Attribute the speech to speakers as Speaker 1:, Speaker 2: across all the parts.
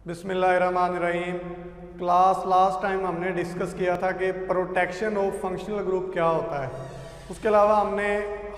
Speaker 1: बिस्मिल्लाहिर्रहमानिर्रहीम। Last time हमने discuss किया था कि प्रोटेक्शन ऑफ फंक्शनल ग्रुप क्या होता है। उसके अलावा हमने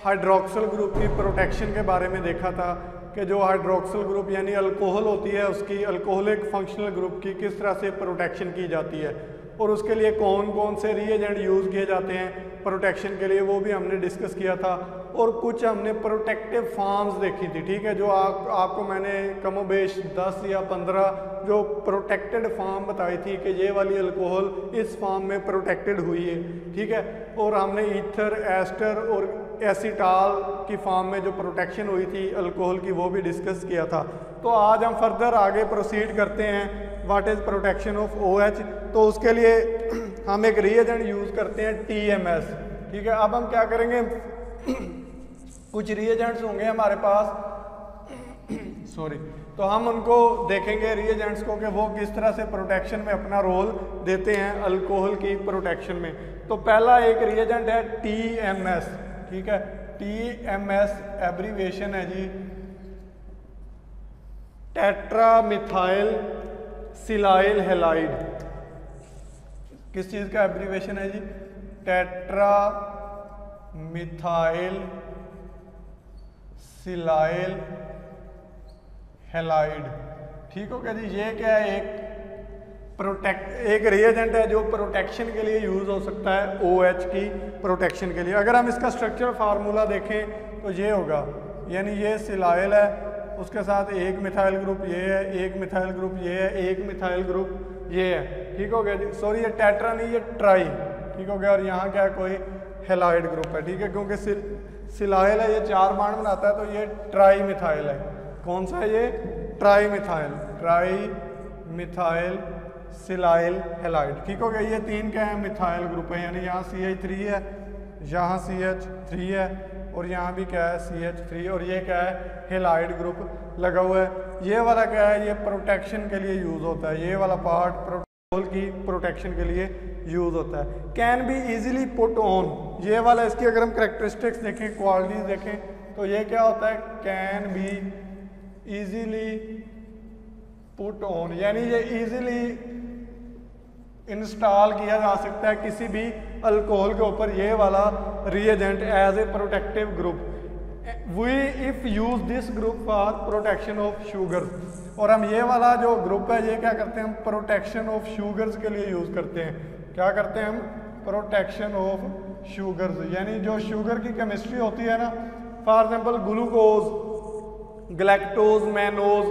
Speaker 1: हाइड्रोक्सिल ग्रुप की प्रोटेक्शन के बारे में देखा था कि जो हाइड्रोक्सिल ग्रुप यानी अल्कोहल होती है उसकी अल्कोहलिक फंक्शनल ग्रुप की किस तरह से प्रोटेक्शन की जाती है और उसके लिए कौन कौन से रिएजेंट यूज़ किए जाते हैं प्रोटेक्शन के लिए, वो भी हमने डिस्कस किया था। और कुछ हमने प्रोटेक्टिव फार्म्स देखी थी, ठीक है, जो आपको मैंने कमोबेश 10 या 15 जो प्रोटेक्टेड फार्म बताई थी कि ये वाली अल्कोहल इस फार्म में प्रोटेक्टेड हुई है, ठीक है। और हमने ईथर, एस्टर और एसीटाल की फार्म में जो प्रोटेक्शन हुई थी अल्कोहल की वो भी डिस्कस किया था। तो आज हम फर्दर आगे प्रोसीड करते हैं what is protection of OH। तो उसके लिए हम एक रिएजेंट यूज़ करते हैं TMS, ठीक है। अब हम क्या करेंगे, कुछ रिएजेंट्स होंगे हमारे पास सॉरी, तो हम उनको देखेंगे रिएजेंट्स को कि वो किस तरह से प्रोटेक्शन में अपना रोल देते हैं अल्कोहल की प्रोटेक्शन में। तो पहला एक रिएजेंट है TMS, ठीक है। TMS एब्रीविएशन है जी टेट्रामिथाइल सिलाइल हैलाइड। किस चीज़ का एब्रीविएशन है जी? टेट्रा मिथाइल सिलाइल हैलाइड, ठीक हो गया जी। ये क्या है, एक रिएजेंट है जो प्रोटेक्शन के लिए यूज़ हो सकता है OH की प्रोटेक्शन के लिए। अगर हम इसका स्ट्रक्चर फार्मूला देखें तो ये होगा, यानी ये सिलाइल है, उसके साथ एक मिथाइल ग्रुप ये है, एक मिथाइल ग्रुप ये है, एक मिथाइल ग्रुप ये है, ठीक हो गया जी। सॉरी, ये टेट्रा नहीं, ये ट्राई, ठीक हो गया। और यहाँ क्या है, कोई हैलाइड ग्रुप है, ठीक है, क्योंकि सिलाइल है, ये 4 बॉन्ड बनाता है, तो ये ट्राई मिथाइल है। कौन सा है ये? ट्राई मिथाइल सिलाइल हैलाइड, ठीक हो गया। ये 3 क्या है, मिथाइल ग्रुप है, यानी यहाँ CH3 है, यहाँ CH3 है और यहाँ भी क्या है CH3, और ये क्या है हैलाइड ग्रुप लगा हुआ है। ये वाला क्या है, ये प्रोटेक्शन के लिए यूज़ होता है, ये वाला पार्ट प्रोटोकॉल की प्रोटेक्शन के लिए यूज़ होता है। Can be easily put on, ये वाला इसकी अगर हम करेक्टरिस्टिक्स देखें, क्वालिटीज देखें, तो ये क्या होता है, can be easily put on, यानी ये इजीली इंस्टॉल किया जा सकता है किसी भी अल्कोहल के ऊपर ये वाला reagent as a protective group. We if use this group for protection of sugars, और हम ये वाला जो ग्रुप है ये क्या करते हैं, हम प्रोटेक्शन ऑफ शुगर्स के लिए यूज करते हैं। क्या करते हैं हम? प्रोटेक्शन ऑफ शुगर्स, यानी जो शुगर की केमिस्ट्री होती है ना, for example glucose, galactose, mannose,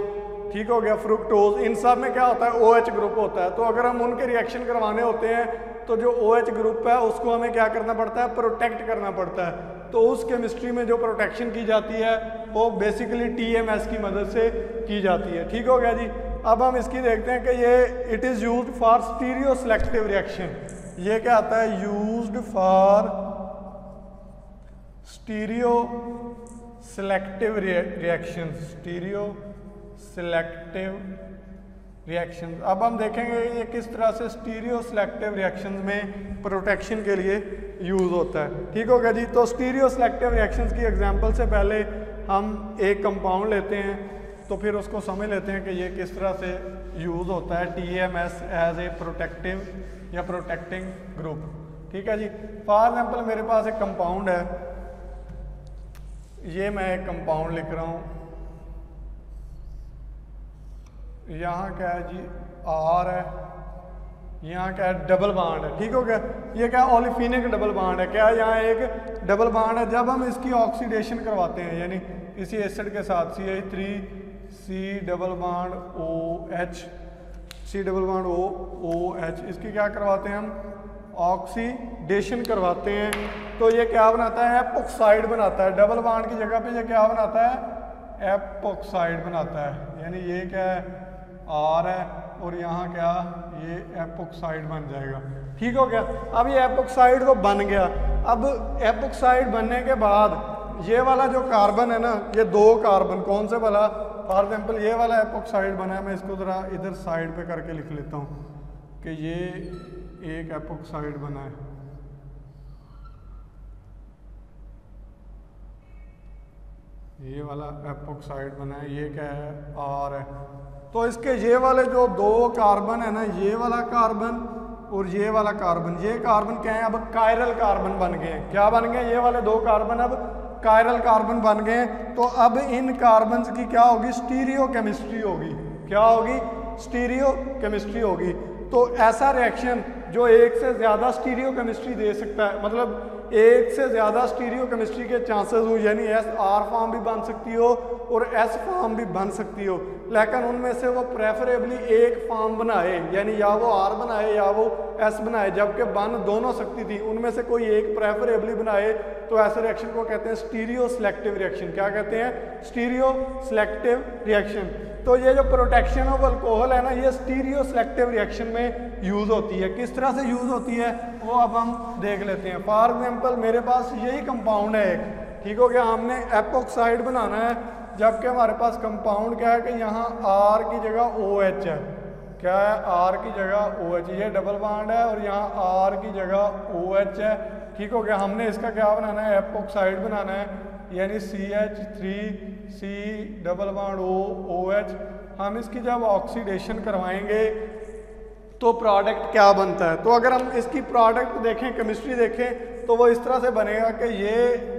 Speaker 1: ठीक हो गया, फ्रुक्टोज, इन सब में क्या होता है, OH ग्रुप होता है। तो अगर हम उनके रिएक्शन करवाने होते हैं तो जो OH ग्रुप है उसको हमें क्या करना पड़ता है, प्रोटेक्ट करना पड़ता है। तो उस केमिस्ट्री में जो प्रोटेक्शन की जाती है वो बेसिकली TMS की मदद से की जाती है, ठीक हो गया जी। अब हम इसकी देखते हैं कि ये it is used for stereo selective reaction. ये क्या आता है, used for stereo selective reaction, stereo selective reaction. अब हम देखेंगे ये किस तरह से स्टीरियो सिलेक्टिव रिएक्शंस में प्रोटेक्शन के लिए यूज़ होता है, ठीक हो गया जी। तो स्टीरियो सिलेक्टिव रिएक्शंस की एग्जांपल से पहले हम एक कंपाउंड लेते हैं तो फिर उसको समझ लेते हैं कि ये किस तरह से यूज़ होता है TMS एज ए प्रोटेक्टिव या प्रोटेक्टिंग ग्रुप, ठीक है जी। फॉर एग्जाम्पल मेरे पास एक कंपाउंड है, ये मैं एक कंपाउंड लिख रहा हूँ, यहाँ क्या है जी R है, यहाँ क्या है डबल बॉन्ड है, ठीक हो गया। ये क्या ओलिफिनिक डबल बॉन्ड है, क्या यहाँ एक डबल बॉन्ड है। जब हम इसकी ऑक्सीडेशन करवाते हैं यानी किसी एसिड के साथ CH3C double bond OH, C double bond OH, इसकी क्या करवाते हैं हम, ऑक्सीडेशन करवाते हैं, तो ये क्या बनाता है, एपॉक्साइड बनाता है। डबल बॉन्ड की जगह पे ये क्या बनाता है, एपॉक्साइड बनाता है, यानी ये क्या है R है और यहाँ क्या, ये एपॉक्साइड बन जाएगा, ठीक हो गया। अब ये एपॉक्साइड तो बन गया। अब एपॉक्साइड बनने के बाद ये वाला जो कार्बन है ना, ये 2 कार्बन, कौन से वाला, फॉर एग्जाम्पल ये वाला एपॉक्साइड बना है, मैं इसको ज़रा इधर साइड पे करके लिख लेता हूँ कि ये एक एपॉक्साइड बना है, ये वाला एपॉक्साइड बना है, ये क्या है, R है। तो तो इसके ये वाले जो दो कार्बन है ना, ये वाला कार्बन और ये वाला कार्बन, ये कार्बन क्या है, अब कायरल कार्बन बन गए हैं। क्या बन गए? ये वाले दो कार्बन अब कायरल कार्बन बन गए। तो अब इन कार्बन की क्या होगी? स्टीरियो केमिस्ट्री होगी। क्या होगी? स्टीरियो केमिस्ट्री होगी। तो ऐसा रिएक्शन जो एक से ज़्यादा स्टीरियो केमिस्ट्री दे सकता है, मतलब एक से ज़्यादा स्टीरियो केमिस्ट्री के चांसेस हो, यानी SR फॉर्म भी बन सकती हो और S फॉर्म भी बन सकती हो, लेकिन उनमें से वो प्रेफरेबली एक फॉर्म बनाए, यानी या वो R बनाए या वो S बनाए, जबकि बन दोनों सकती थी, उनमें से कोई एक प्रेफरेबली बनाए, तो ऐसे रिएक्शन को कहते हैं स्टीरियो सिलेक्टिव रिएक्शन। क्या कहते हैं? Stereo selective reaction. तो ये जो प्रोटेक्शन ऑफ अल्कोहल है ना, ये स्टीरियो सिलेक्टिव रिएक्शन में यूज़ होती है। किस तरह से यूज़ होती है वो अब हम देख लेते हैं। फॉर एग्जाम्पल मेरे पास यही कंपाउंड है एक, ठीक हो गया, हमने एपोक्साइड बनाना है, जबकि हमारे पास कंपाउंड क्या है कि यहाँ R की जगह OH है। क्या है? R की जगह OH, ये डबल बॉन्ड है और यहाँ R की जगह OH है। ठीक हो गया। हमने इसका क्या बनाना है? एपोक्साइड बनाना है, यानी CH3C डबल बॉन्ड OH। हम इसकी जब ऑक्सीडेशन करवाएंगे तो प्रोडक्ट क्या बनता है? तो अगर हम इसकी प्रोडक्ट देखें, केमिस्ट्री देखें, तो वो इस तरह से बनेगा कि ये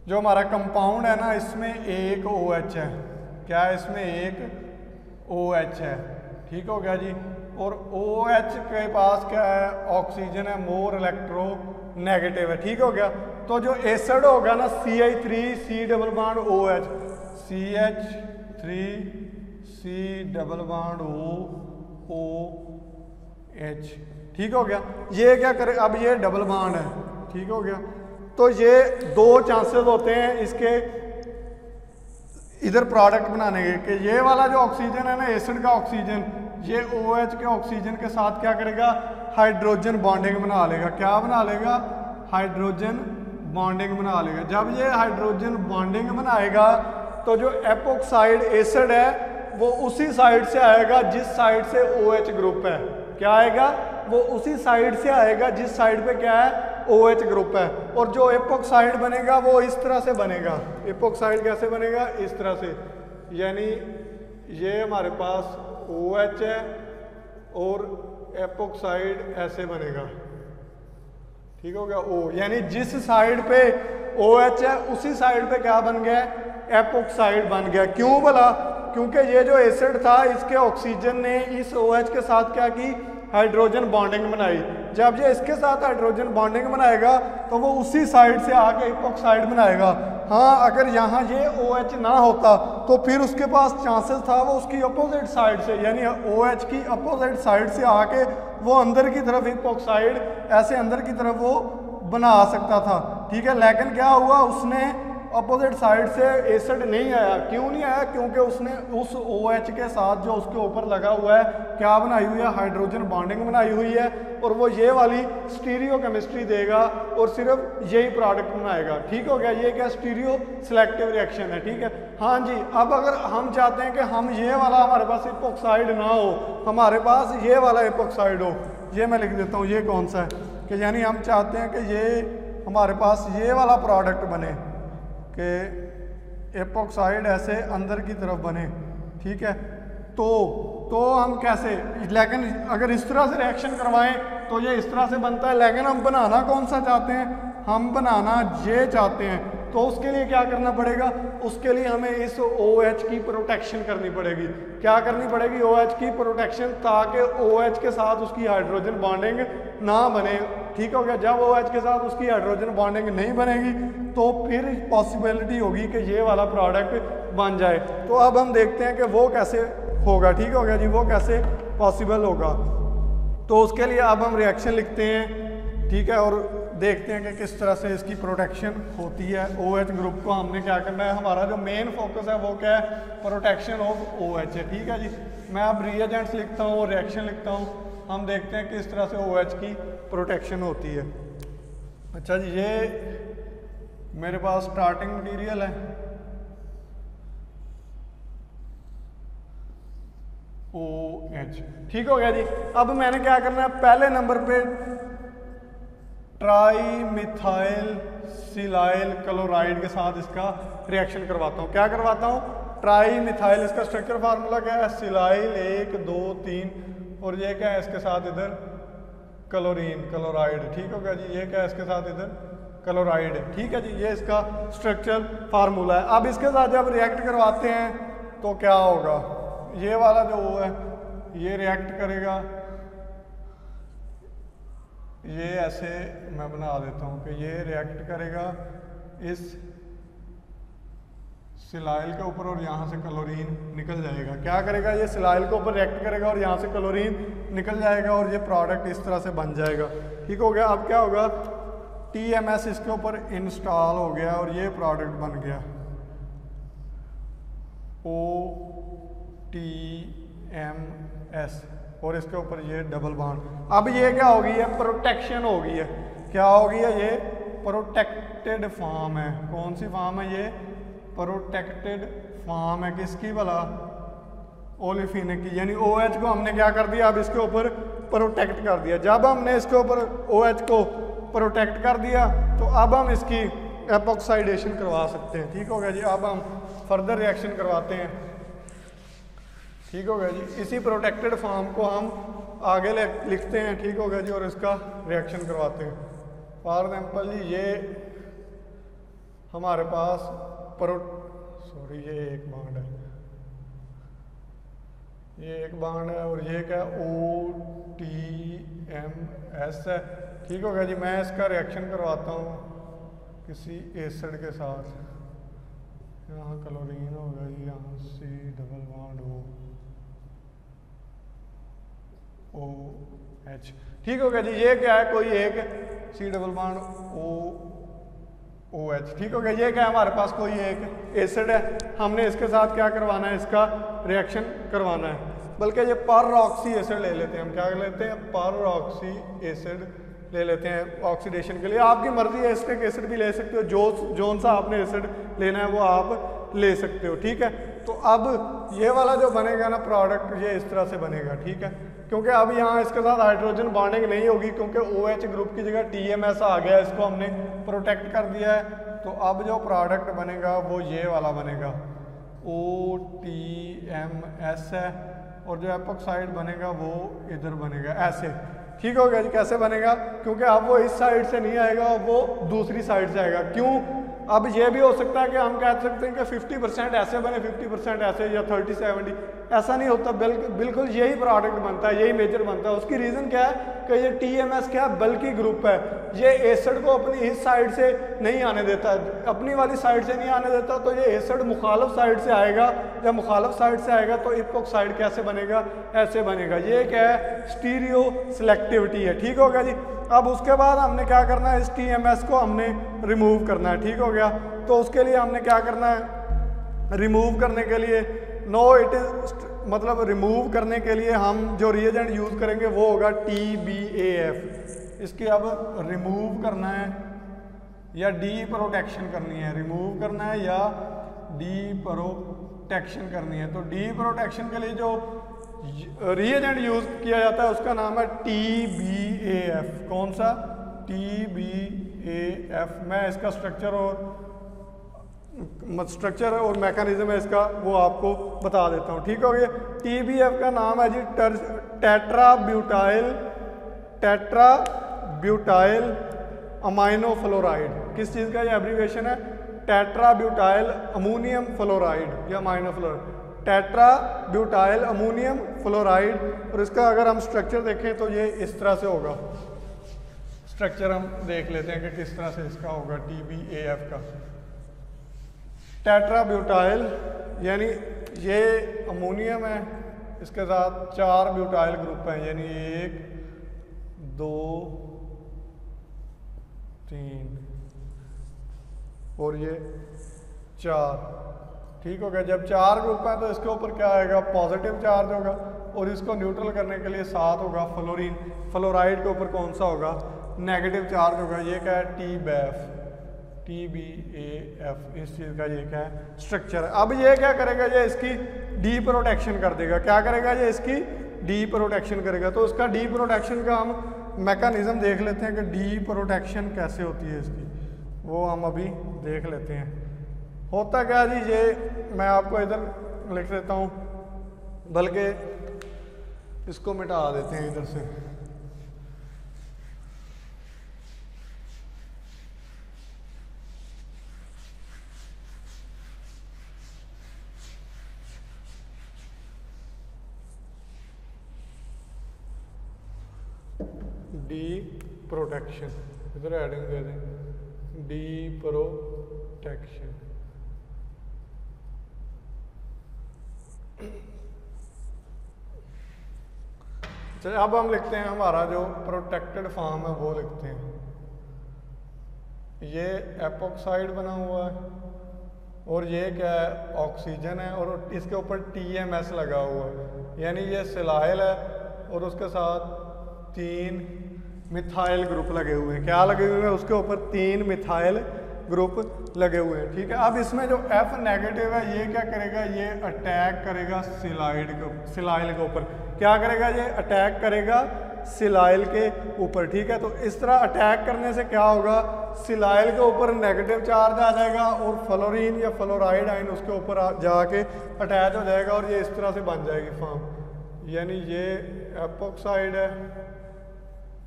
Speaker 1: जो हमारा कंपाउंड है ना, इसमें एक OH है। क्या है? इसमें एक OH है। ठीक हो गया जी। और OH के पास क्या है? ऑक्सीजन है, मोर इलेक्ट्रो नेगेटिव है। ठीक हो गया। तो जो एसिड होगा ना, CH3C double bond OH, CH3C double bond OH। ठीक हो गया। ये क्या करे? अब ये डबल बॉन्ड है। ठीक हो गया। तो ये दो चांसेस होते हैं इसके इधर प्रोडक्ट बनाने के, कि ये वाला जो ऑक्सीजन है ना, एसिड का ऑक्सीजन, ये OH के ऑक्सीजन के साथ क्या करेगा? हाइड्रोजन बॉन्डिंग बना लेगा। क्या बना लेगा? हाइड्रोजन बॉन्डिंग बना लेगा। जब ये हाइड्रोजन बॉन्डिंग बनाएगा तो जो एपोक्साइड एसिड है वो उसी साइड से आएगा जिस साइड से OH ग्रुप है। क्या आएगा? वो उसी साइड से आएगा जिस साइड पे क्या है? OH ग्रुप है। और जो एपोक्साइड बनेगा वो इस तरह से बनेगा। एपोक्साइड कैसे बनेगा? इस तरह से, यानी ये हमारे पास OH है और एपोक्साइड ऐसे बनेगा। ठीक हो गया। O, यानी जिस साइड पे OH है उसी साइड पे क्या बन गया? एपोक्साइड बन गया। क्यों भला? क्योंकि ये जो एसिड था, इसके ऑक्सीजन ने इस OH के साथ क्या की? हाइड्रोजन बॉन्डिंग बनाई। जब ये इसके साथ हाइड्रोजन बॉन्डिंग बनाएगा तो वो उसी साइड से आके एपोक्साइड बनाएगा। हाँ, अगर यहाँ ये OH ना होता तो फिर उसके पास चांसेस था वो उसकी अपोजिट साइड से, यानी OH की अपोजिट साइड से आके वो अंदर की तरफ एपोक्साइड ऐसे अंदर की तरफ वो बना सकता था। ठीक है। लेकिन क्या हुआ? उसने अपोजिट साइड से एसिड नहीं आया। क्यों नहीं आया? क्योंकि उसने उस OH के साथ जो उसके ऊपर लगा हुआ है क्या बनाई हुई है? हाइड्रोजन बॉन्डिंग बनाई हुई है। और वो ये वाली स्टीरियो केमिस्ट्री देगा और सिर्फ यही प्रोडक्ट बनाएगा। ठीक हो गया। ये क्या? स्टीरियो सिलेक्टिव रिएक्शन है। ठीक है। हाँ जी। अब अगर हम चाहते हैं कि हम ये वाला हमारे पास एपोक्साइड ना हो, हमारे पास ये वाला एपोक्साइड हो, ये मैं लिख देता हूँ ये कौन सा है, कि यानी हम चाहते हैं कि ये हमारे पास ये वाला प्रोडक्ट बने कि एपोक्साइड ऐसे अंदर की तरफ बने। ठीक है। तो हम कैसे, लेकिन अगर इस तरह से रिएक्शन करवाएं तो ये इस तरह से बनता है, लेकिन हम बनाना कौन सा चाहते हैं? हम बनाना ये चाहते हैं। तो उसके लिए क्या करना पड़ेगा? उसके लिए हमें इस OH की प्रोटेक्शन करनी पड़ेगी। क्या करनी पड़ेगी? OH की प्रोटेक्शन, ताकि OH के साथ उसकी हाइड्रोजन बॉन्डिंग ना बने। ठीक हो गया। जब OH के साथ उसकी हाइड्रोजन बॉन्डिंग नहीं बनेगी तो फिर पॉसिबिलिटी होगी कि ये वाला प्रोडक्ट बन जाए। तो अब हम देखते हैं कि वो कैसे होगा। ठीक हो गया जी। वो कैसे पॉसिबल होगा? तो उसके लिए अब हम रिएक्शन लिखते हैं। ठीक है। और देखते हैं कि किस तरह से इसकी प्रोटेक्शन होती है। OH ग्रुप को हमने क्या करना है? हमारा जो मेन फोकस है वो क्या है? प्रोटेक्शन ऑफ OH है। ठीक है जी। मैं अब रिएजेंट्स लिखता हूँ और रिएक्शन लिखता हूँ। हम देखते हैं किस तरह से OH की प्रोटेक्शन होती है। अच्छा जी, ये मेरे पास स्टार्टिंग मटीरियल है OH। ठीक हो गया जी। अब मैंने क्या करना है? पहले नंबर पे ट्राई मिथाइल सिलाइल क्लोराइड के साथ इसका रिएक्शन करवाता हूँ। क्या करवाता हूँ? ट्राई मिथाइल, इसका स्ट्रक्चर फार्मूला क्या है, सिलाइल 1 2 3, और ये क्या है इसके साथ इधर क्लोरीन क्लोराइड, ठीक हो गया जी। ये क्या है इसके साथ इधर क्लोराइड है, ठीक है जी। ये इसका स्ट्रक्चर फार्मूला है। अब इसके साथ जब रिएक्ट करवाते हैं तो क्या होगा, ये वाला जो वो है ये रिएक्ट करेगा, ये ऐसे मैं बना देता हूँ कि ये रिएक्ट करेगा इस सिलाइल के ऊपर और यहाँ से क्लोरीन निकल जाएगा। क्या करेगा, ये सिलाइल के ऊपर रिएक्ट करेगा और यहाँ से क्लोरीन निकल जाएगा और ये प्रोडक्ट इस तरह से बन जाएगा, ठीक हो गया। अब क्या होगा, TMS इसके ऊपर इंस्टॉल हो गया और ये प्रोडक्ट बन गया OTMS, और इसके ऊपर ये डबल बॉन्ड। अब ये क्या होगी, ये प्रोटेक्शन हो गई है। क्या होगी है, ये प्रोटेक्टेड फॉर्म है। कौन सी फॉर्म है, ये प्रोटेक्टेड फॉर्म है किसकी भला, ओलेफिन की, यानी OH को हमने क्या कर दिया, अब इसके ऊपर प्रोटेक्ट कर दिया। जब हमने इसके ऊपर OH को प्रोटेक्ट कर दिया तो अब हम इसकी एपॉक्साइडेशन करवा सकते हैं, ठीक हो गया जी। अब हम फर्दर रिएक्शन करवाते हैं, ठीक हो गया जी। इसी प्रोटेक्टेड फॉर्म को हम आगे लिखते हैं, ठीक हो गया जी, और इसका रिएक्शन करवाते हैं। फॉर एग्जाम्पल जी, ये हमारे पास ये एक बॉन्ड है, ये एक बॉन्ड है, और ये क्या OTMS है, ठीक हो गया जी। मैं इसका रिएक्शन करवाता हूँ किसी एसिड के साथ, यहाँ क्लोरीन होगा जी, यहाँ C डबल बॉन्ड OH, ठीक हो गया जी। ये क्या है, कोई एक C डबल बॉन्ड OH, ठीक हो गया। ये क्या है, हमारे पास कोई एक एसिड है, हमने इसके साथ क्या करवाना है, इसका रिएक्शन करवाना है। बल्कि ये परऑक्सी एसिड ले लेते हैं, हम क्या लेते हैं, परऑक्सी एसिड ले लेते हैं ऑक्सीडेशन के लिए। आपकी मर्जी है, एसिटिक एसिड भी ले सकते हो, जोन सा आपने एसिड लेना है वो आप ले सकते हो, ठीक है। तो अब ये वाला जो बनेगा ना प्रोडक्ट, ये इस तरह से बनेगा, ठीक है। क्योंकि अब यहाँ इसके साथ हाइड्रोजन बॉन्डिंग नहीं होगी, क्योंकि OH ग्रुप की जगह TMS आ गया, इसको हमने प्रोटेक्ट कर दिया है। तो अब जो प्रोडक्ट बनेगा वो ये वाला बनेगा, OTMS है, और जो एपॉक्साइड बनेगा वो इधर बनेगा ऐसे, ठीक हो गया जी। कैसे बनेगा, क्योंकि अब वो इस साइड से नहीं आएगा, वो दूसरी साइड से आएगा। क्यों, अब ये भी हो सकता है कि हम कह सकते हैं कि 50% ऐसे बने, 50% ऐसे, या 30-70, ऐसा नहीं होता। बिल्कुल यही प्रोडक्ट बनता है, यही मेजर बनता है। उसकी रीज़न क्या है कि ये TMS क्या है, बल्कि ग्रुप है, ये एसिड को अपनी इस साइड से नहीं आने देता, अपनी वाली साइड से नहीं आने देता, तो ये एसिड मुखालिफ साइड से आएगा। जब मुखालिफ साइड से आएगा तो इपॉक्साइड कैसे बनेगा, ऐसे बनेगा। ये क्या है, स्टीरियो सिलेक्टिविटी है, ठीक हो गया जी। अब उसके बाद हमने क्या करना है, इस TMS को हमने रिमूव करना है, ठीक हो गया। तो उसके लिए हमने क्या करना है, रिमूव करने के लिए मतलब रिमूव करने के लिए हम जो रिएजेंट यूज़ करेंगे वो होगा TBAF। इसकी अब रिमूव करना है या डी प्रोटेक्शन करनी है, रिमूव करना है या डी प्रोटेक्शन करनी है। तो डी प्रोटेक्शन के लिए जो रिएजेंट यूज किया जाता है उसका नाम है TBAF। कौन सा, TBAF। मैं इसका स्ट्रक्चर और मैकेनिज्म है इसका वो आपको बता देता हूँ, ठीक हो गया। TBAF का नाम है जी टेट्राब्यूटाइल अमाइनो फ्लोराइड। किस चीज़ का ये एब्रीवेशन है, टेट्राब्यूटाइल अमोनियम फ्लोराइड या अमाइनो फ्लोराइड, टेट्राब्यूटाइल अमोनियम फ्लोराइड। और इसका अगर हम स्ट्रक्चर देखें तो ये इस तरह से होगा। स्ट्रक्चर हम देख लेते हैं कि किस तरह से इसका होगा TBAF का। टेट्राब्यूटाइल यानी ये अमोनियम है, इसके साथ 4 ब्यूटाइल ग्रुप हैं, यानी 1 2 3 और ये 4, ठीक हो गया। जब 4 ग्रुप हैं तो इसके ऊपर क्या आएगा, पॉजिटिव चार्ज होगा, और इसको न्यूट्रल करने के लिए साथ होगा फ्लोरीन। फ्लोराइड के ऊपर कौन सा होगा, नेगेटिव चार्ज होगा। ये क्या है, TBAF। इस चीज़ का ये क्या है, स्ट्रक्चर है। अब ये क्या करेगा, ये इसकी डी प्रोटेक्शन कर देगा। क्या करेगा, ये इसकी डी प्रोटेक्शन करेगा। तो उसका डी प्रोटेक्शन का हम मैकेनिज्म देख लेते हैं कि डी प्रोटेक्शन कैसे होती है इसकी, वो हम अभी देख लेते हैं। होता क्या जी, ये मैं आपको इधर लिख देता हूँ, बल्कि इसको मिटा देते हैं इधर से। डी प्रोटेक्शन इधर एडिंग दे दें, डी प्रोटेक्शन। चलिए अब हम लिखते हैं हमारा जो प्रोटेक्टेड फॉर्म है वो लिखते हैं। ये एपॉक्साइड बना हुआ है और ये क्या है, ऑक्सीजन है, और इसके ऊपर TMS लगा हुआ है, यानी ये सिलाइल है और उसके साथ 3 मिथाइल ग्रुप लगे हुए हैं। क्या लगे हुए हैं, उसके ऊपर 3 मिथाइल ग्रुप लगे हुए हैं। ठीक है, अब इसमें जो F नेगेटिव है ये क्या करेगा, ये अटैक करेगा सिलाइल के ऊपर। क्या करेगा, ये अटैक करेगा सिलाइल के ऊपर। ठीक है, तो इस तरह अटैक करने से क्या होगा, सिलाइल के ऊपर नेगेटिव चार्ज आ जाएगा और फ्लोरीन या फ्लोराइड आयन उसके ऊपर जाके अटैच हो जाएगा और ये इस तरह से बन जाएगी फॉर्म, यानी ये एपॉक्साइड है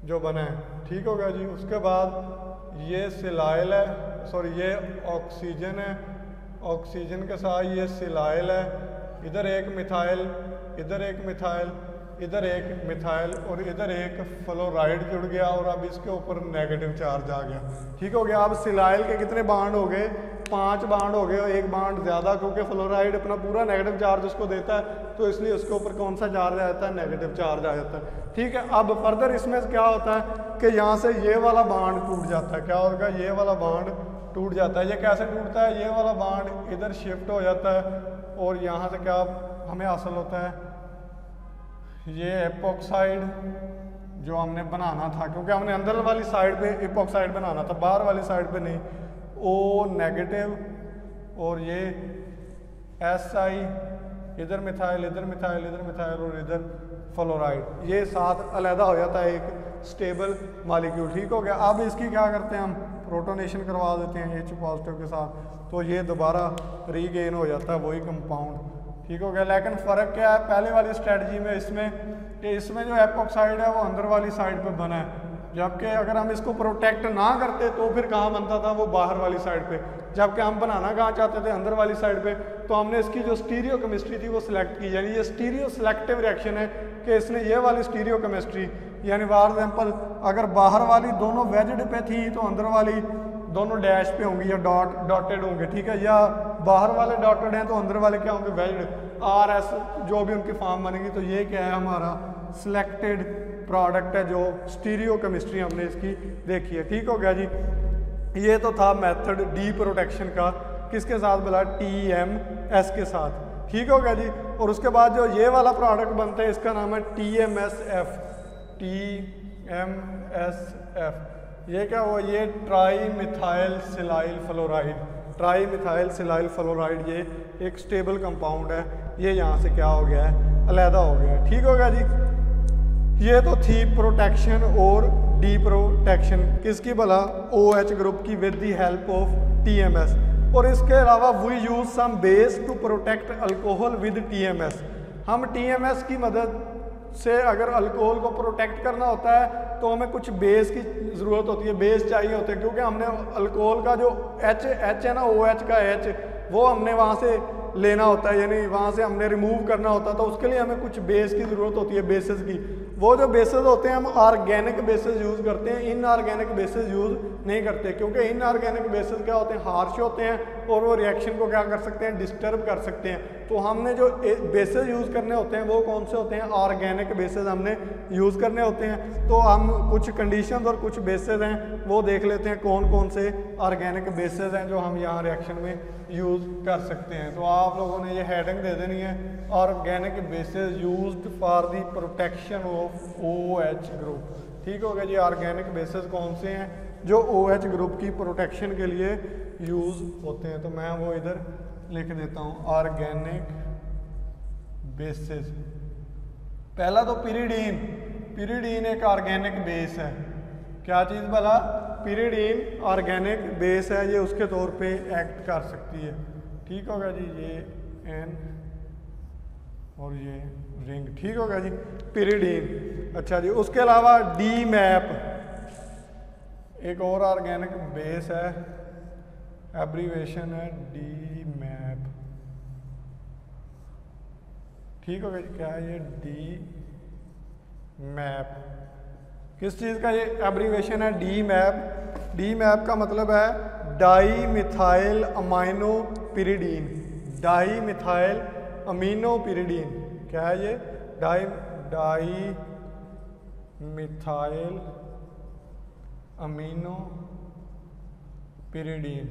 Speaker 1: जो बना है। ठीक होगा जी। उसके बाद ये सिलाइल है, सॉरी ये ऑक्सीजन है, ऑक्सीजन के साथ ये सिलाइल है, इधर एक मिथाइल, इधर एक मिथाइल, इधर एक मिथाइल और इधर एक फ्लोराइड जुड़ गया और अब इसके ऊपर नेगेटिव चार्ज आ गया। ठीक हो गया। अब सिलाइल के कितने बांड हो गए, 5 बांड हो गए, एक बांड ज़्यादा क्योंकि फ्लोराइड अपना पूरा नेगेटिव चार्ज उसको देता है, तो इसलिए उसके ऊपर कौन सा चार्ज आ जाता है, नेगेटिव चार्ज आ जाता है। ठीक है, अब फर्दर इसमें क्या होता है कि यहाँ से ये वाला बांड टूट जाता है। क्या होगा, ये वाला बांड टूट जाता है। ये कैसे टूटता है, ये वाला बांड इधर शिफ्ट हो जाता है और यहाँ से क्या हमें हासिल होता है, ये एपॉक्साइड जो हमने बनाना था, क्योंकि हमने अंदर वाली साइड पे एपॉक्साइड बनाना था, बाहर वाली साइड पे नहीं, O नेगेटिव और ये SI, इधर मिथाइल, इधर मिथाइल, इधर मिथाइल और इधर फ्लोराइड, ये साथ अलहदा हो जाता है एक स्टेबल मॉलिक्यूल। ठीक हो गया। अब इसकी क्या करते हैं हम, प्रोटोनेशन करवा देते हैं H पॉजिटिव के साथ, तो ये दोबारा रीगेन हो जाता है वही कंपाउंड। ठीक हो गया। लेकिन फ़र्क क्या है पहले वाली स्ट्रेटजी में इसमें, कि इसमें जो एपॉक्साइड है वो अंदर वाली साइड पे बना है, जबकि अगर हम इसको प्रोटेक्ट ना करते तो फिर कहाँ बनता था, वो बाहर वाली साइड पे, जबकि हम बनाना कहाँ चाहते थे, अंदर वाली साइड पे। तो हमने इसकी जो स्टीरियो केमिस्ट्री थी वो सिलेक्ट की, यानी ये स्टीरियो सिलेक्टिव रिएक्शन है कि इसने ये वाली स्टीरियो केमिस्ट्री, यानी फॉर एग्जाम्पल अगर बाहर वाली दोनों वेज्ड पे थी तो अंदर वाली दोनों डैश पे होंगी या डॉटेड होंगे। ठीक है, या बाहर वाले डॉटेड हैं तो अंदर वाले क्या होंगे, वेज्ड, RS जो भी उनकी फॉर्म बनेगी। तो ये क्या है, हमारा सिलेक्टेड प्रोडक्ट है जो स्टीरियो केमिस्ट्री हमने इसकी देखी है। ठीक हो गया जी। ये तो था मेथड डी प्रोटेक्शन का, किसके साथ बोला, TMS के साथ। ठीक हो गया जी। और उसके बाद जो ये वाला प्रोडक्ट बनता है इसका नाम है TMSF। TMSF ये क्या हुआ, ये tri methyl silyl fluoride, tri methyl silyl fluoride, ये एक स्टेबल कंपाउंड है, ये यहाँ से क्या हो गया है, अलहदा हो गया है। ठीक हो गया जी। ये तो थी प्रोटेक्शन और डी प्रोटेक्शन किसकी भला, OH ग्रुप की with the help of TMS। और इसके अलावा we use some base to protect alcohol with TMS। हम TMS की मदद से अगर अल्कोहल को प्रोटेक्ट करना होता है तो हमें कुछ बेस की ज़रूरत होती है, बेस चाहिए होते हैं, क्योंकि हमने अल्कोहल का जो H है ना, OH का H, वो हमने वहाँ से लेना होता है, यानी वहाँ से हमने रिमूव करना होता है, तो उसके लिए हमें कुछ बेस की ज़रूरत होती है, बेसिस की। वो जो बेसिस होते हैं हम ऑर्गेनिक बेसिस यूज़ करते हैं, इनऑर्गेनिक बेसिस यूज़ नहीं करते, क्योंकि इनऑर्गेनिक बेसिस क्या होते हैं, हार्श होते हैं और वो रिएक्शन को क्या कर सकते हैं, डिस्टर्ब कर सकते हैं। तो हमने जो बेसिस यूज़ करने होते हैं वो कौन से होते हैं, ऑर्गेनिक बेसिस हमने यूज़ करने होते हैं। तो हम कुछ कंडीशन और कुछ बेसिस हैं वो देख लेते हैं, कौन कौन से ऑर्गेनिक बेसिस हैं जो हम यहाँ रिएक्शन में यूज़ कर सकते हैं। तो आप लोगों ने ये हेडिंग दे देनी है, organic basis used for the protection of OH group. ठीक हो गया जी। ऑर्गेनिक बेसिस कौन से हैं जो OH ग्रुप की प्रोटेक्शन के लिए यूज़ होते हैं, तो मैं वो इधर लिख देता हूँ, ऑर्गेनिक बेसिस। पहला तो पिरिडीन, पिरिडीन एक ऑर्गेनिक बेस है। क्या चीज़ भला, पिरिडीन ऑर्गेनिक बेस है, ये उसके तौर पे एक्ट कर सकती है। ठीक होगा जी, ये एन और ये रिंग, ठीक होगा जी, पिरिडीन। अच्छा जी, उसके अलावा डी मैप एक और ऑर्गेनिक बेस है, एब्रीवेशन है डी मैप, ठीक होगा जी। क्या है ये डी मैप, किस चीज़ का ये एब्रीवेशन है? D map. डी मैप का मतलब है di methyl amino pyridine, di methyl amino pyridine. क्या है ये? Di methyl amino pyridine.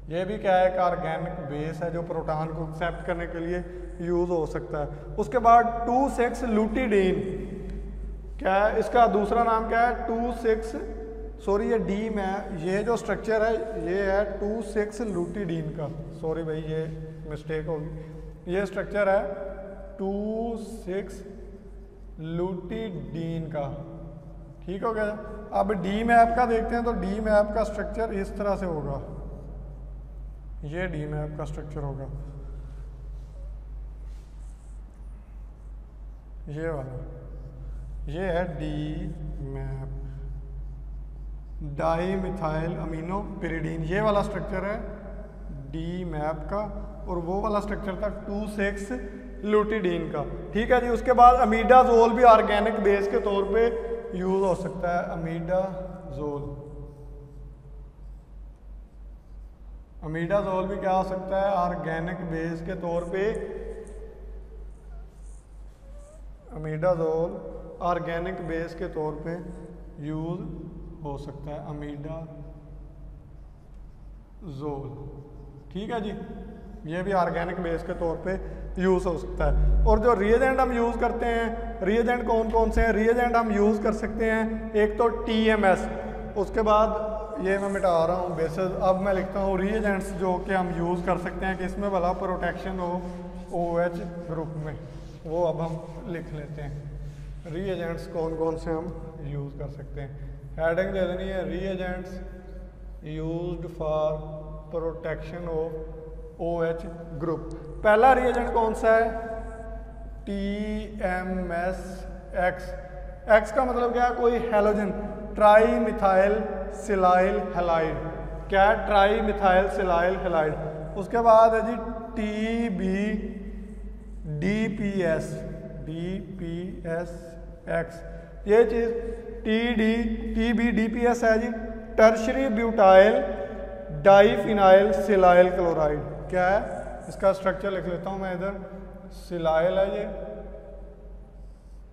Speaker 1: ये भी क्या है? एक ऑर्गेनिक बेस है जो प्रोटॉन को एक्सेप्ट करने के लिए यूज हो सकता है। उसके बाद 2,6 लूटिडीन, क्या है इसका दूसरा नाम? क्या है? 2,6 सॉरी ये डी में ये जो स्ट्रक्चर है ये है 2,6 लूटिडीन का, सॉरी भाई ये मिस्टेक होगी, ये स्ट्रक्चर है 2,6 लूटिडीन का, ठीक हो गया। अब डी मैप का देखते हैं, तो डी मैप का स्ट्रक्चर इस तरह से होगा, ये डी मैप का स्ट्रक्चर होगा, ये वाला, ये है D map, di methyl amino pyridine, ये वाला स्ट्रक्चर है डी मैप का, और वो वाला स्ट्रक्चर था 2,6 लूटिडीन का, ठीक है जी। उसके बाद अमीडाजोल भी ऑर्गेनिक बेस के तौर पे यूज हो सकता है, अमीडाजोल, अमीडाजोल भी क्या हो सकता है? ऑर्गेनिक बेस के तौर पे, अमीडाजोल ऑर्गेनिक बेस के तौर पे यूज हो सकता है, अमीडाजोल, ठीक है जी। ये भी ऑर्गेनिक बेस के तौर पे यूज हो सकता है। और जो रिएजेंट हम यूज करते हैं, रिएजेंट कौन कौन से हैं? रिएजेंट हम यूज कर सकते हैं, एक तो TMS, उसके बाद ये मैं मिटा रहा हूँ बेसिस, अब मैं लिखता हूँ रिएजेंट्स जो कि हम यूज कर सकते हैं कि इसमें भला प्रोटेक्शन हो OH ग्रुप में, वो अब हम लिख लेते हैं। रिएजेंट्स कौन कौन से हम यूज कर सकते हैं, हेडिंग दे देनी है, reagents used for protection of OH group. पहला रिएजेंट कौन सा है? TMSX, X का मतलब क्या है? कोई halogen, trimethyl silyl halide, क्या है? Trimethyl silyl halide. उसके बाद है जी DBDPS, ये चीज़ TBDPS है जी, tertiary butyl diphenyl silyl chloride. क्या है? इसका स्ट्रक्चर लिख लेता हूँ मैं इधर, सिलाइल है ये,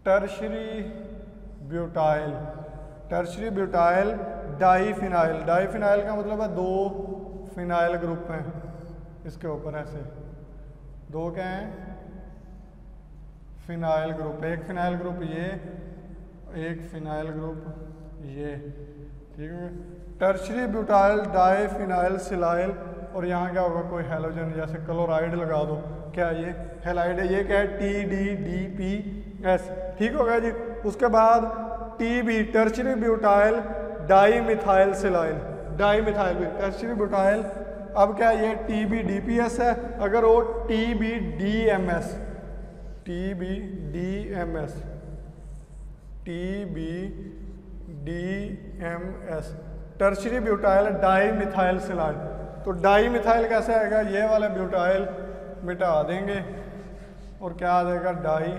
Speaker 1: टर्शरी ब्यूटाइल डाईफिनाइल, डाईफिनाइल का मतलब है 2 फिनाइल ग्रुप हैं इसके ऊपर, ऐसे 2 क्या हैं? फिनाइल ग्रुप, एक फिनाइल ग्रुप ये, एक फिनाइल ग्रुप ये, ठीक है। टर्शरी ब्यूटाइल डाईफिनाइल सिलाइल, और यहाँ क्या होगा? कोई हेलोजन, जैसे क्लोराइड लगा दो, क्या ये हैलाइड है, ये क्या है? TDDPS, ठीक हो गया जी। उसके बाद TB tertiary butyl dimethyl silyl, dimethyl भी टर्शरी ब्यूटाइल, अब क्या ये TBDPS है, अगर वो TBDMS tertiary butyl dimethyl silyl. तो डाईमिथाइल कैसे आएगा? ये वाला ब्यूटाइल मिटा देंगे और क्या आ जाएगा? डाई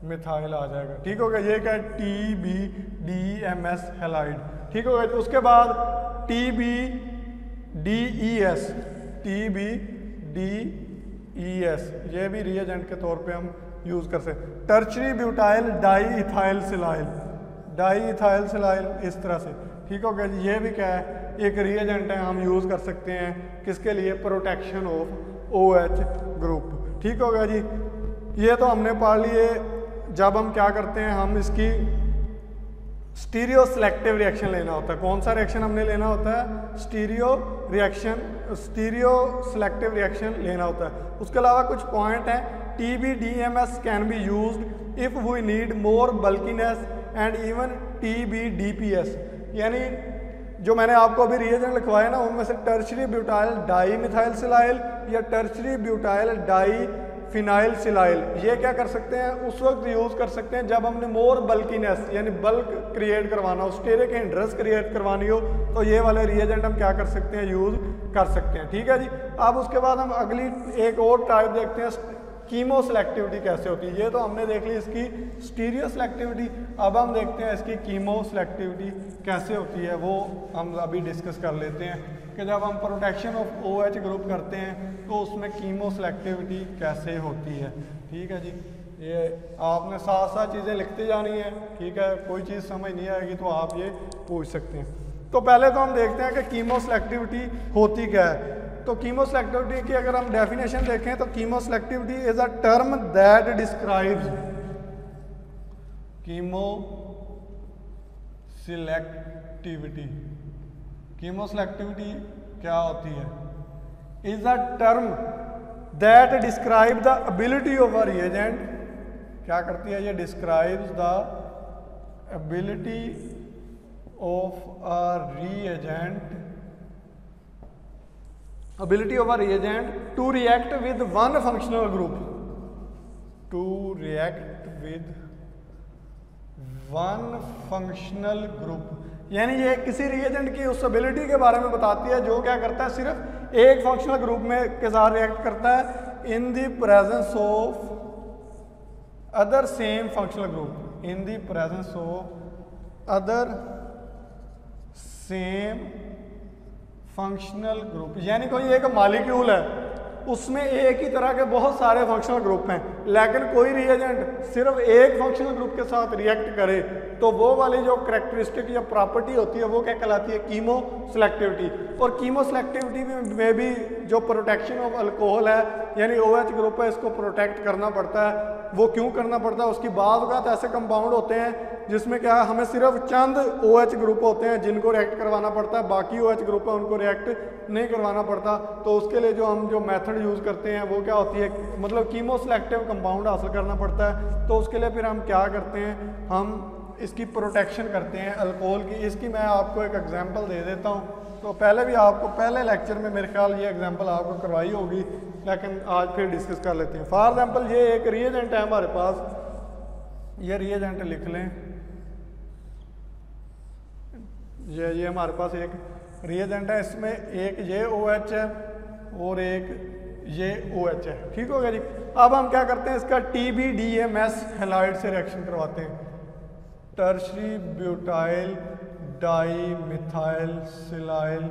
Speaker 1: मिथाइल आ जाएगा, ठीक हो गया। ये क्या है? TBDMS हैलाइड, ठीक हो गया। तो उसके बाद TBDES, ये भी रिएजेंट के तौर पे हम यूज कर सकते हैं। टर्शरी ब्यूटाइल डाईइथाइल सिलाइल, इस तरह से, ठीक हो गया जी। ये भी क्या है? एक रिएजेंट है, हम यूज कर सकते हैं किसके लिए? प्रोटेक्शन ऑफ OH ग्रुप, ठीक हो गया जी। ये तो हमने पढ़ लिए। जब हम क्या करते हैं, हम इसकी स्टीरियो सिलेक्टिव रिएक्शन लेना होता है। कौन सा रिएक्शन हमने लेना होता है? स्टीरियो सिलेक्टिव रिएक्शन लेना होता है। उसके अलावा कुछ पॉइंट हैं। TBDMS can be used if we need more bulkiness and even TBDPS, यानी जो मैंने आपको अभी रिएजेंट लिखवाए ना, उनमें से tertiary butyl dimethyl silyl या tertiary butyl diphenyl silyl, ये क्या कर सकते हैं, उस वक्त यूज़ कर सकते हैं जब हमने मोर बल्कीनेस यानी बल्क क्रिएट करवाना हो, स्टेरिक हिंड्रेंस क्रिएट करवानी हो, तो ये वाले रिएजेंट हम क्या कर सकते हैं, यूज़ कर सकते हैं। ठीक है जी। अब उसके बाद हम अगली एक और टाइप देखते हैं, कीमो सेलेक्टिविटी कैसे होती है। ये तो हमने देख ली इसकी स्टीरियो सेलेक्टिविटी, अब हम देखते हैं इसकी कीमो सेलेक्टिविटी कैसे होती है, वो हम अभी डिस्कस कर लेते हैं कि जब हम प्रोटेक्शन ऑफ OH ग्रुप करते हैं तो उसमें कीमो सेलेक्टिविटी कैसे होती है। ठीक है जी, ये आपने साथ साथ चीज़ें लिखती जानी है। ठीक है, कोई चीज़ समझ नहीं आएगी तो आप ये पूछ सकते हैं। तो पहले तो हम देखते हैं कि कीमो सेलेक्टिविटी होती क्या है। तो कीमो सेलेक्टिविटी की अगर हम डेफिनेशन देखें तो chemo selectivity is a term that describes chemo selectivity. Chemo selectivity क्या होती है, is a term that describe the ability of a reagent, क्या करती है ये, describes the ability of a reagent, ability of a reagent to react with one functional group, to react with one functional group, यानी ये किसी reagent की उस ability के बारे में बताती है जो क्या करता है, सिर्फ एक फंक्शनल ग्रुप में के साथ रिएक्ट करता है in the presence of other same functional group, in the presence of other same functional group. यानी कोई एक मॉलिक्यूल है उसमें एक ही तरह के बहुत सारे फंक्शनल ग्रुप हैं, लेकिन कोई रिएजेंट सिर्फ एक फंक्शनल ग्रुप के साथ रिएक्ट करे तो वो वाली जो करैक्टरिस्टिक या प्रॉपर्टी होती है वो क्या कहलाती है, कीमो सेलेक्टिविटी। और कीमो सेलेक्टिविटी में भी जो प्रोटेक्शन ऑफ अल्कोहल है यानी OH ग्रुप है, इसको प्रोटेक्ट करना पड़ता है। वो क्यों करना पड़ता है, उसकी बात औक़ात ऐसे कंपाउंड होते हैं जिसमें क्या है, हमें सिर्फ चंद OH ग्रुप होते हैं जिनको रिएक्ट करवाना पड़ता है, बाकी OH ग्रुप है उनको रिएक्ट नहीं करवाना पड़ता। तो उसके लिए जो हम जो मेथड यूज़ करते हैं वो क्या होती है, मतलब कीमो सेलेक्टिव कंपाउंड हासिल करना पड़ता है। तो उसके लिए फिर हम क्या करते हैं, हम इसकी प्रोटेक्शन करते हैं अल्कोहल की। इसकी मैं आपको एक एग्जांपल दे देता हूँ। तो पहले भी आपको पहले लेक्चर में मेरे ख्याल ये एग्जांपल आपको करवाई होगी, लेकिन आज फिर डिस्कस कर लेते हैं। फॉर एग्जांपल ये एक रिएजेंट है हमारे पास, ये रिएजेंट लिख लें, ये हमारे पास एक रिएजेंट है, इसमें एक ये OH है और एक ये OH है। ठीक हो गया जी। अब हम क्या करते हैं, इसका TBDMS हैलाइड से रिएक्शन करवाते हैं, tertiary butyl dimethyl silyl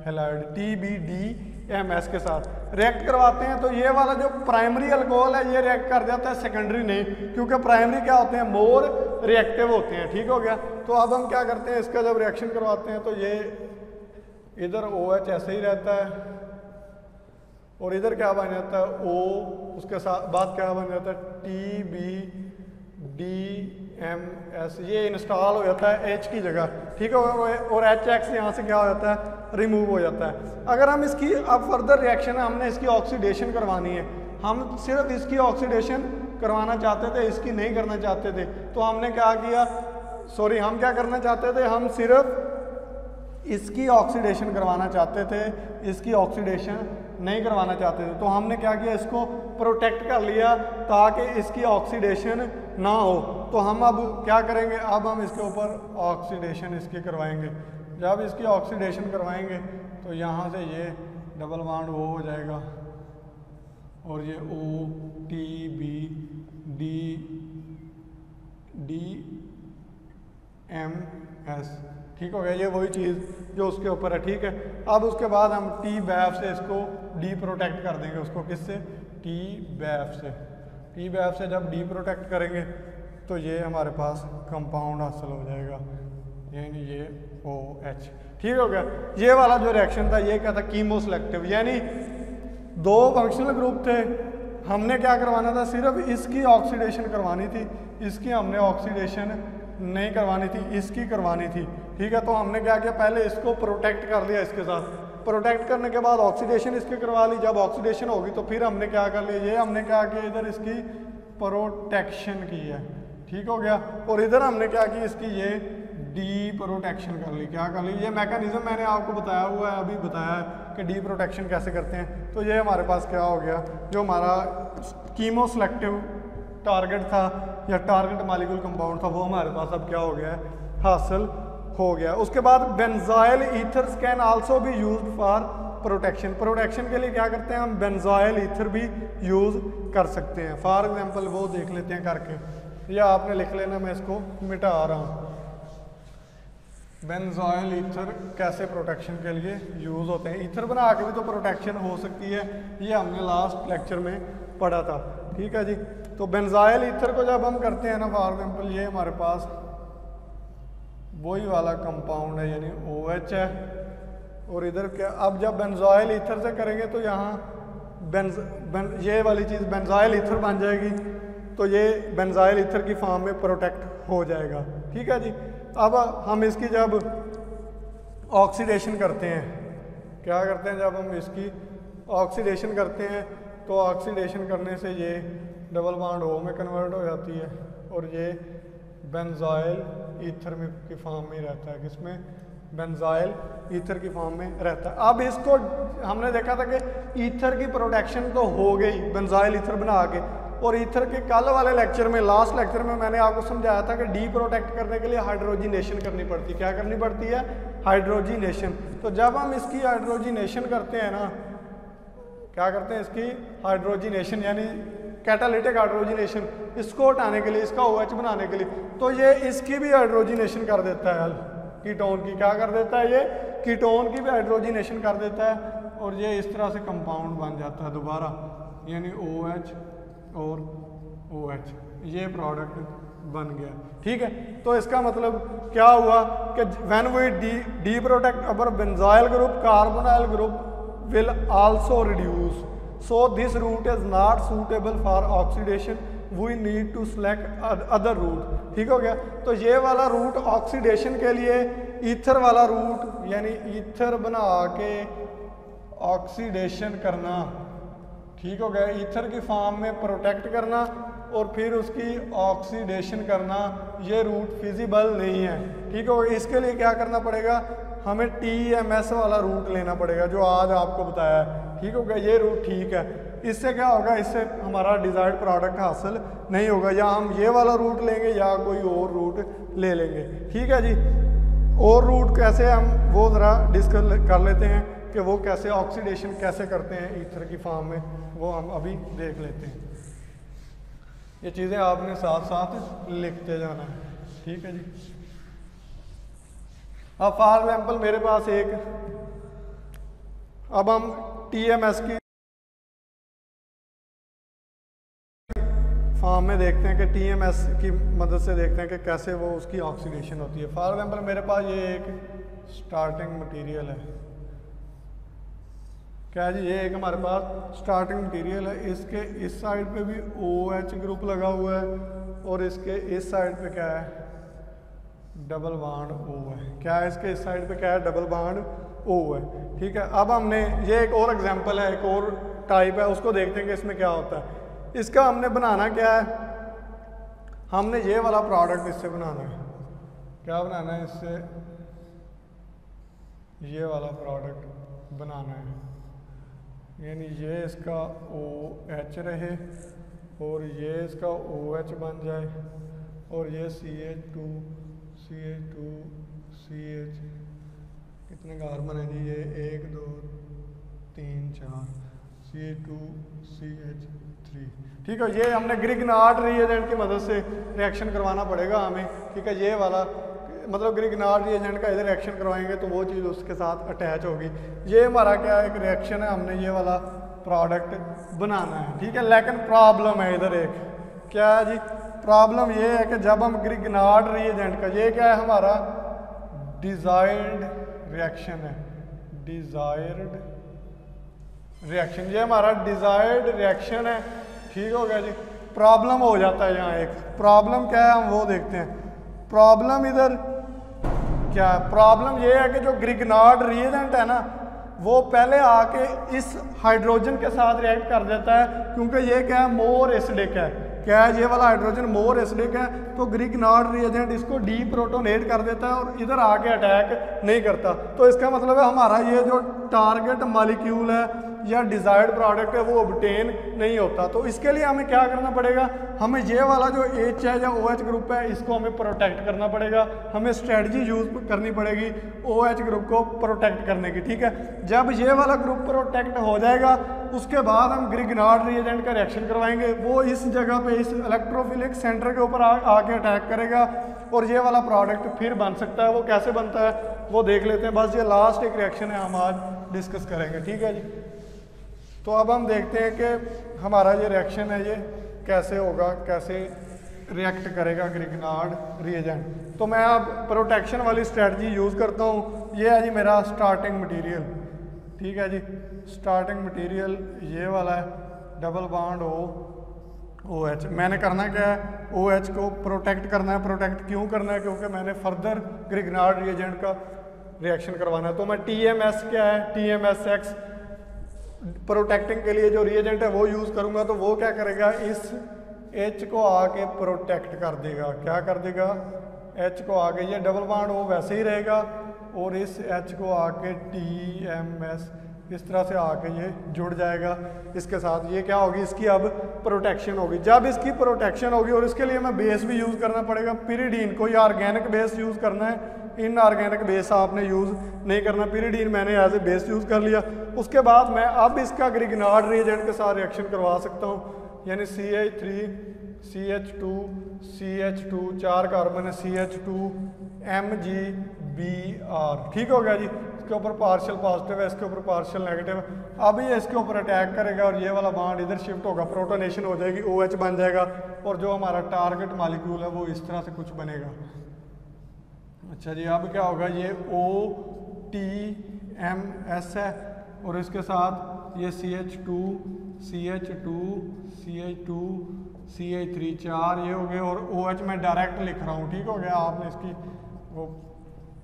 Speaker 1: halide TBDMS के साथ रिएक्ट करवाते हैं। तो ये वाला जो प्राइमरी अल्कोहल है ये रिएक्ट कर जाता है, सेकेंडरी नहीं, क्योंकि प्राइमरी क्या होते हैं, मोर रिएक्टिव होते हैं। ठीक हो गया। तो अब हम क्या करते हैं, इसका जब रिएक्शन करवाते हैं तो ये इधर OH ऐसे ही रहता है और इधर क्या बन जाता है O, उसके साथ बाद क्या बन जाता है TBDMS, ये इंस्टॉल हो जाता है H की जगह। ठीक है, और HX यहाँ से क्या हो जाता है, रिमूव हो जाता है। अगर हम इसकी अब फर्दर रिएक्शन है, हमने इसकी ऑक्सीडेशन करवानी है, हम सिर्फ इसकी ऑक्सीडेशन करवाना चाहते थे, इसकी नहीं करना चाहते थे, तो हमने क्या किया, सॉरी हम क्या करना चाहते थे, हम सिर्फ इसकी ऑक्सीडेशन करवाना चाहते थे, इसकी ऑक्सीडेशन नहीं करवाना चाहते थे। तो हमने क्या किया, इसको प्रोटेक्ट कर लिया ताकि इसकी ऑक्सीडेशन ना हो। तो हम अब क्या करेंगे, अब हम इसके ऊपर ऑक्सीडेशन इसकी करवाएंगे। जब इसकी ऑक्सीडेशन करवाएंगे तो यहाँ से ये डबल बॉन्ड O हो जाएगा और ये OTBDMS। ठीक हो गया, ये वही चीज़ जो उसके ऊपर है। ठीक है, अब उसके बाद हम TBAF से इसको डी प्रोटेक्ट कर देंगे, उसको किससे, TBAF से। TBAF से जब डी प्रोटेक्ट करेंगे तो ये हमारे पास कंपाउंड हासिल हो जाएगा, यानी ये OH। ठीक हो गया। ये वाला जो रिएक्शन था ये क्या था, कीमो सेलेक्टिव, यानी दो फंक्शनल ग्रुप थे, हमने क्या करवाना था, सिर्फ इसकी ऑक्सीडेशन करवानी थी, इसकी हमने ऑक्सीडेशन नहीं करवानी थी, इसकी करवानी थी। ठीक है, तो हमने क्या किया, पहले इसको प्रोटेक्ट कर लिया इसके साथ, प्रोटेक्ट करने के बाद ऑक्सीडेशन इसकी करवा ली। जब ऑक्सीडेशन होगी तो फिर हमने क्या कर लिया, ये हमने क्या किया, इधर इसकी प्रोटेक्शन की है। ठीक हो गया। और इधर हमने क्या की, इसकी ये डी प्रोटेक्शन कर ली। क्या कर ली? ये मैकेनिज्म मैंने आपको बताया हुआ है, अभी बताया है कि डी प्रोटेक्शन कैसे करते हैं। तो ये हमारे पास क्या हो गया, जो हमारा कीमो सेलेक्टिव टारगेट था या टारगेट मॉलिक्यूल कंपाउंड था, वो हमारे पास अब क्या हो गया है, हासिल हो गया। उसके बाद benzyl ethers can also be used for protection. Protection के लिए क्या करते हैं हम, बेंजाइल ईथर भी यूज़ कर सकते हैं। फॉर एग्जांपल वो देख लेते हैं करके, या आपने लिख लेना, मैं इसको मिटा रहा हूँ। बेंजाइल ईथर कैसे प्रोटेक्शन के लिए यूज़ होते हैं। ईथर बना के भी तो प्रोटेक्शन हो सकती है, ये हमने लास्ट लेक्चर में पढ़ा था। ठीक है जी। तो बेंजाइल ईथर को जब हम करते हैं ना, फॉर एग्जांपल ये हमारे पास वही वाला कंपाउंड है, यानी OH है, और इधर क्या, अब जब बेंजाइल ईथर से करेंगे तो यहाँ ये वाली चीज़ बेंजाइल ईथर बन जाएगी, तो ये बेंजाइल ईथर की फॉर्म में प्रोटेक्ट हो जाएगा। ठीक है जी। अब हम इसकी जब ऑक्सीडेशन करते हैं, क्या करते हैं, जब हम इसकी ऑक्सीडेशन करते हैं तो ऑक्सीडेशन करने से ये डबल बॉन्ड O में कन्वर्ट हो जाती है, और ये बेंजाइल ईथर में की फॉर्म में रहता है। किसमें? बेंजाइल ईथर की फॉर्म में रहता है। अब इसको हमने देखा था कि ईथर की प्रोटेक्शन तो हो गई बेंजाइल ईथर बना के, और ईथर के कल वाले लेक्चर में, लास्ट लेक्चर में मैंने आपको समझाया था कि डी प्रोटेक्ट करने के लिए हाइड्रोजिनेशन करनी पड़ती है। क्या करनी पड़ती है? हाइड्रोजिनेशन। तो जब हम इसकी हाइड्रोजिनेशन करते हैं ना, क्या करते हैं, इसकी हाइड्रोजिनेशन यानी कैटालिटिक हाइड्रोजिनेशन, इसको हटाने के लिए, इसका OH बनाने के लिए, तो ये इसकी भी हाइड्रोजिनेशन कर देता है, कीटोन की। क्या कर देता है? ये कीटोन की भी हाइड्रोजिनेशन कर देता है, और ये इस तरह से कंपाउंड बन जाता है दोबारा, यानी OH और OH, ये प्रोडक्ट बन गया। ठीक है। तो इसका मतलब क्या हुआ कि when we deprotect our benzyl group, carbonyl group will also reduce, so this route is not suitable for oxidation, we need to select other route। ठीक हो गया। तो ये वाला रूट ऑक्सीडेशन के लिए, ईथर वाला रूट, यानी ईथर बना के ऑक्सीडेशन करना, ठीक हो गया, ईथर की फॉर्म में प्रोटेक्ट करना और फिर उसकी ऑक्सीडेशन करना, ये रूट फिजिबल नहीं है। ठीक हो गया। इसके लिए क्या करना पड़ेगा, हमें TMS वाला रूट लेना पड़ेगा, जो आज आपको बताया है। ठीक हो गया। ये रूट ठीक है। इससे क्या होगा, इससे हमारा डिज़ायर्ड प्रोडक्ट हासिल नहीं होगा। या हम ये वाला रूट लेंगे या कोई और रूट ले लेंगे। ठीक है जी। और रूट कैसे, हम वो ज़रा डिस्कस कर लेते हैं कि वो कैसे ऑक्सीडेशन कैसे करते हैं ईथर की फॉर्म में, वो हम अभी देख लेते हैं। ये चीज़ें आपने साथ साथ लिखते जाना है। ठीक है जी। अब फॉर एग्जाम्पल मेरे पास एक, अब हम TMS की फॉर्म में देखते हैं कि TMS की मदद से देखते हैं कि कैसे वो उसकी ऑक्सीडेशन होती है। फॉर एग्जाम्पल मेरे पास ये एक स्टार्टिंग मटेरियल है। क्या जी? ये एक हमारे पास स्टार्टिंग मटेरियल है। इसके इस साइड पे भी OH ग्रुप लगा हुआ है, और इसके इस साइड पे क्या है, डबल बॉन्ड O है। क्या है? इसके इस साइड पे क्या है, डबल बॉन्ड O है। ठीक है। अब हमने, ये एक और एग्जांपल है, एक और टाइप है, उसको देखते हैं कि इसमें क्या होता है। इसका हमने बनाना क्या है, हमने ये वाला प्रोडक्ट इससे बनाना है। क्या बनाना है? इससे ये वाला प्रोडक्ट बनाना है, यानी ये इसका OH रहे और ये इसका OH बन जाए, और ये CH2 CH कितने कार्बन है जी? ये 1 2 3 4 CH2 CH3। ठीक है। ये हमने ग्रिग्नार्ड रिएजेंट की मदद से रिएक्शन करवाना पड़ेगा हमें। ठीक है। ये वाला मतलब ग्रिग्नार्ड रिएजेंट का इधर रिएक्शन करवाएंगे तो वो चीज़ उसके साथ अटैच होगी। ये हमारा क्या एक रिएक्शन है, हमने ये वाला प्रोडक्ट बनाना है। ठीक है। लेकिन प्रॉब्लम है इधर एक, क्या है जी? प्रॉब्लम ये है कि जब हम ग्रिग्नार्ड रिएजेंट का, ये क्या है हमारा डिजायर्ड रिएक्शन है, डिजायर्ड रिएक्शन, ये हमारा डिजायर्ड रिएक्शन है। ठीक हो गया जी। प्रॉब्लम हो जाता है यहाँ एक, प्रॉब्लम क्या है हम वो देखते हैं। प्रॉब्लम इधर क्या है? प्रॉब्लम ये है कि जो ग्रिग्नार्ड रिएजेंट है ना, वो पहले आके इस हाइड्रोजन के साथ रिएक्ट कर देता है, क्योंकि ये क्या है, मोर एसिडिक है। क्या है, ये वाला हाइड्रोजन मोर एसिडिक है तो ग्रिग्नार्ड रिएजेंट इसको डीप्रोटोनेट कर देता है और इधर आके अटैक नहीं करता। तो इसका मतलब है हमारा ये जो टारगेट मॉलिक्यूल है या डिज़ायर्ड प्रोडक्ट है वो ऑब्टेन नहीं होता। तो इसके लिए हमें क्या करना पड़ेगा, हमें ये वाला जो H है या OH ग्रुप है इसको हमें प्रोटेक्ट करना पड़ेगा। हमें स्ट्रेटजी यूज करनी पड़ेगी OH ग्रुप को प्रोटेक्ट करने की, ठीक है। जब ये वाला ग्रुप प्रोटेक्ट हो जाएगा उसके बाद हम ग्रिग्नार्ड रिएजेंट का रिएक्शन करवाएंगे, वो इस जगह पे इस इलेक्ट्रोफिलिक सेंटर के ऊपर आके अटैक करेगा और ये वाला प्रोडक्ट फिर बन सकता है। वो कैसे बनता है वो देख लेते हैं, बस ये लास्ट एक रिएक्शन है हम आज डिस्कस करेंगे, ठीक है जी। तो अब हम देखते हैं कि हमारा ये रिएक्शन है ये कैसे होगा, कैसे रिएक्ट करेगा ग्रिग्नार्ड रिएजेंट। तो मैं अब प्रोटेक्शन वाली स्ट्रेटजी यूज़ करता हूँ। ये है जी मेरा स्टार्टिंग मटेरियल, ठीक है जी। स्टार्टिंग मटेरियल ये वाला है, डबल बॉन्ड OH। मैंने करना क्या है, OH को प्रोटेक्ट करना है। प्रोटेक्ट क्यों करना है, क्योंकि मैंने फर्दर ग्रिग्नार्ड रिएजेंट का रिएक्शन करवाना है। तो मैं TMS क्या है, TMSX प्रोटेक्टिंग के लिए जो रिएजेंट है वो यूज़ करूँगा। तो वो क्या करेगा, इस H को आके प्रोटेक्ट कर देगा। क्या कर देगा, H को आके, ये डबल बॉन्ड O वैसे ही रहेगा और इस H को आके TMS इस तरह से आके ये जुड़ जाएगा इसके साथ। ये क्या होगी, इसकी अब प्रोटेक्शन होगी। जब इसकी प्रोटेक्शन होगी और इसके लिए हमें बेस भी यूज़ करना पड़ेगा, पिरिडीन। कोई ऑर्गेनिक बेस यूज़ करना है, इनऑर्गेनिक बेस आपने यूज़ नहीं करना। पिरिडीन मैंने एज ए बेस यूज़ कर लिया। उसके बाद मैं अब इसका ग्रिग्नार्ड रिएजेंट के साथ रिएक्शन करवा सकता हूँ, यानी CH3 CH2 CH2 4 कार्बन है, CH2 MgBr, ठीक हो गया जी। इसके ऊपर पार्शियल पॉजिटिव है, इसके ऊपर पार्शियल नेगेटिव है। अब ये इसके ऊपर अटैक करेगा और ये वाला बॉन्ड इधर शिफ्ट होगा, प्रोटोनेशन हो जाएगी, OH बन जाएगा और जो हमारा टारगेट मॉलिक्यूल है वो इस तरह से कुछ बनेगा। अच्छा जी, अब क्या होगा, ये OTMS है और इसके साथ ये CH2 CH2 CH2 CH3 4 ये हो गए और OH मैं डायरेक्ट लिख रहा हूँ, ठीक हो गया। आपने इसकी वो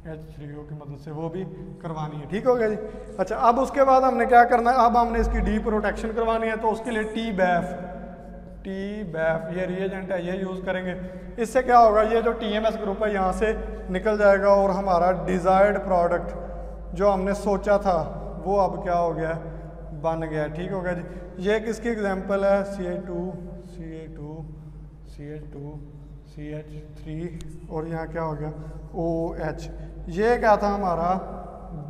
Speaker 1: H3O की मदद से वो भी करवानी है, ठीक हो गया जी। अच्छा, अब उसके बाद हमने क्या करना है, अब हमने इसकी डी प्रोटेक्शन करवानी है। तो उसके लिए TBAF ये रिएजेंट है, ये यूज़ करेंगे। इससे क्या होगा, ये जो TMS ग्रुप है यहाँ से निकल जाएगा और हमारा डिज़ायर्ड प्रोडक्ट जो हमने सोचा था वो अब क्या हो गया, बन गया, ठीक हो गया जी। ये किसकी एग्जांपल है, CH2 CH2 CH3 और यहाँ क्या हो गया, OH। ये क्या था, हमारा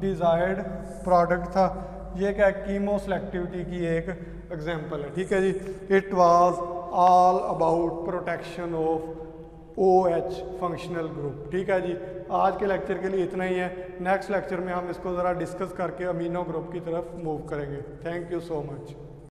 Speaker 1: डिज़ायर्ड प्रोडक्ट था। ये क्या, कीमो सेलेक्टिविटी की एक एग्जांपल है, ठीक है जी। It was all about protection of OH functional group, ठीक है जी। आज के लेक्चर के लिए इतना ही है। नेक्स्ट लेक्चर में हम इसको ज़रा डिस्कस करके अमीनो ग्रुप की तरफ मूव करेंगे। Thank you so much.